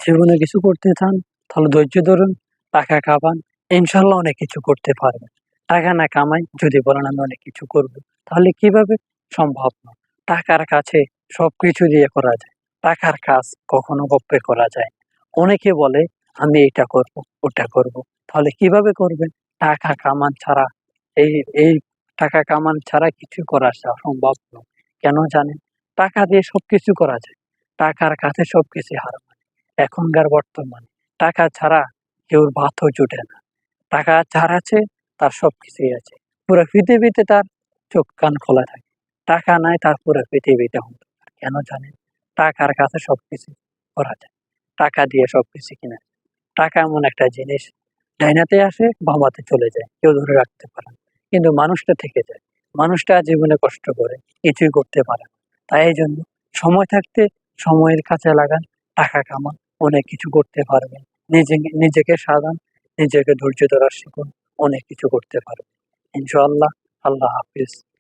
জীবনে কিছু করতে চান তাহলে ধৈর্য ধরুন, টাকা কামান, ইনশাল্লাহ অনেক কিছু করতে পারবেন। টাকা না কামাই যদি বলেন আমি অনেক কিছু করব, তাহলে কিভাবে? সম্ভব না। টাকার কাছে সবকিছু দিয়ে করা যায়। টাকার কাজ কখনো গপ্পে করা যায় না। অনেকে বলে আমি এটা করব, ওটা করব। তাহলে কিভাবে করবেন? টাকা কামান ছাড়া এই এই টাকা কামান ছাড়া কিছু করা সম্ভব নয়। কেন জানেন? টাকা দিয়ে সবকিছু করা যায়। টাকার কাছে সবকিছু হারাম। এখনকার বর্তমানে টাকা ছাড়া কেউর ভাতও জোটে না। টাকা যার আছে তার সবকিছুই আছে। পুরো পৃথিবীতে তার চোখ কান খোলা থাকে। টাকা নাই তার পুরো পৃথিবীতে অন্ধকার। কেন জানেন? টাকার কাছে সবকিছু করা যায়। টাকা দিয়ে সবকিছু কিনা যায়। টাকা এমন একটা জিনিস, ডাইনাতে আসে বামাতে চলে যায়। কেউ ধরে রাখতে পারে না। কিন্তু মানুষটা থেকে যায়। মানুষটা জীবনে কষ্ট করে কিছুই করতে পারে না। তাই এই জন্য সময় থাকতে সময়ের কাজে লাগান, টাকা কামান, অনেক কিছু করতে পারবেন। নিজেকে সাজান, নিজেকে ধৈর্য ধরা শিখুন, অনেক কিছু করতে পারবেন। ইনশাআল্লাহ। আল্লাহ হাফিজ।